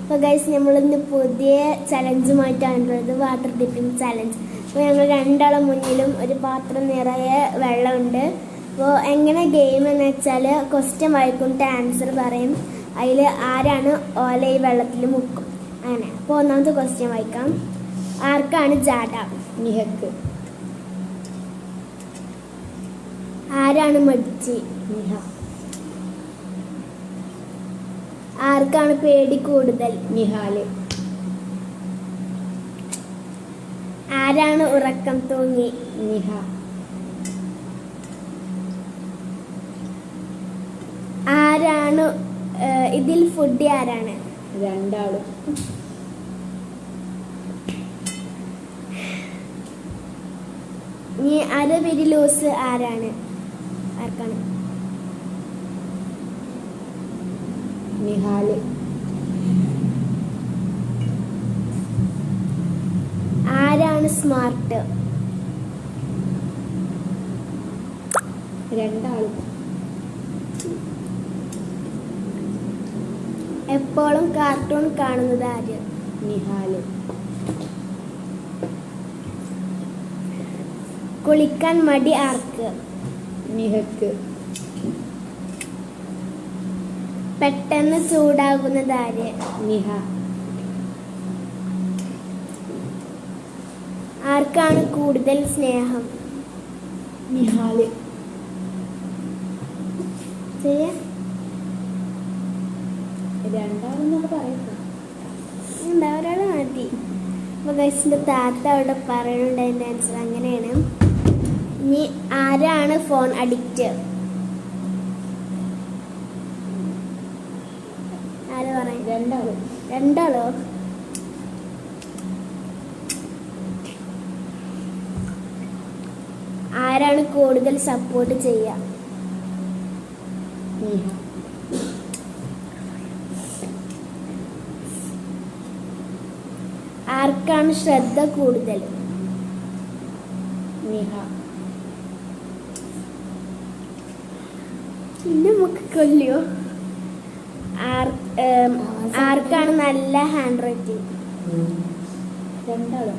അപ്പോൾ ഗൈസ് നമ്മളിന്ന് പുതിയ ചലഞ്ചുമായിട്ടാണുള്ളത്, വാട്ടർ ഡിപ്പിംഗ് ചലഞ്ച്. അപ്പോൾ ഞങ്ങൾ രണ്ടാളെ മുന്നിലും ഒരു പാത്രം നിറയെ വെള്ളമുണ്ട്. അപ്പോൾ എങ്ങനെ ഗെയിം എന്ന് വെച്ചാൽ ക്വസ്റ്റ്യൻ വായിക്കൊണ്ട് ആൻസർ പറയും, അതിൽ ആരാണ് ഓല ഈ വെള്ളത്തിൽ മുക്കും അങ്ങനെ. അപ്പോൾ ഒന്നാമത്തെ ക്വസ്റ്റ്യൻ വായിക്കാം. ആർക്കാണ് ജാഡ? നിഹക്ക്. ആരാണ് മടിച്ചി? നിഹ. ആർക്കാണ് പേടി കൂടുതൽ? നിഹാല്. ആരാണ് ഉറക്കം തൂങ്ങി? നിഹ. ആരാണ് ഇതിൽ ഫുഡ് ആരാണ്? രണ്ടാളും. ഇനി അരവിരി ലൂസ് ആരാണ്? ആർക്കാണ്? നിഹാല്. ആരാണ് സ്മാർട്ട്? രണ്ടാളും. എപ്പോഴും കാർട്ടൂൺ കാണുന്നത് ആര്? നിഹാല്. കുളിക്കാൻ മടി ആർക്ക്? നിഹക്ക്. പെട്ടെന്ന് ചൂടാകുന്നത് ആര്? നിഹ. ആർക്കാണ് കൂടുതൽ സ്നേഹം? നിഹാല്. രണ്ടാളെന്നൊക്കെ പറയുക ഒരാൾ മതി. അപ്പോൾ ഗൈസിൻ്റെ താത്ത അവിടെ പറയുന്നുണ്ട് അതിൻ്റെ ആൻസർ അങ്ങനെയാണ്. ഇനി ആരാണ് ഫോൺ അഡിക്റ്റ്? ആര് പറയും? രണ്ടാളും. രണ്ടാളോ? ആരാണ് കൂടുതൽ സപ്പോർട്ട് ചെയ്യുക? നിഹ. ആർക്കാണ് ശ്രദ്ധ കൂടുതൽ? നിഹ. പിന്നെ നമുക്ക് കൊല്ലിയോ? ആർക്കാണ് നല്ല ഹാൻഡ് റൈറ്റിംഗ്? രണ്ടാളും.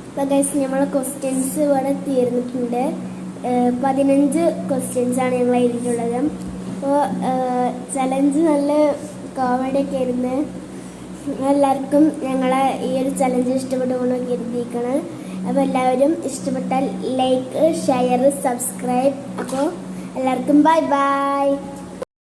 അപ്പോൾ ഗൈസ് നമ്മളെ ക്വസ്റ്റ്യൻസ് ഇവിടെ തീർന്നിട്ടുണ്ട്. 15 ക്വസ്റ്റ്യൻസ് ആണ് ഞങ്ങൾ എഴുതിയിട്ടുള്ളത്. അപ്പോൾ ചലഞ്ച് നല്ല കോമഡി ഒക്കെ ആയിരുന്നു. എല്ലാവർക്കും ഞങ്ങളെ ഈ ഒരു ചലഞ്ച് ഇഷ്ടപ്പെട്ടുകൊണ്ട് കരുതിയിരിക്കണം. അപ്പോൾ എല്ലാവരും ഇഷ്ടപ്പെട്ടാൽ ലൈക്ക്, ഷെയർ, സബ്സ്ക്രൈബ്. അപ്പോൾ എല്ലാവർക്കും ബൈ ബൈ.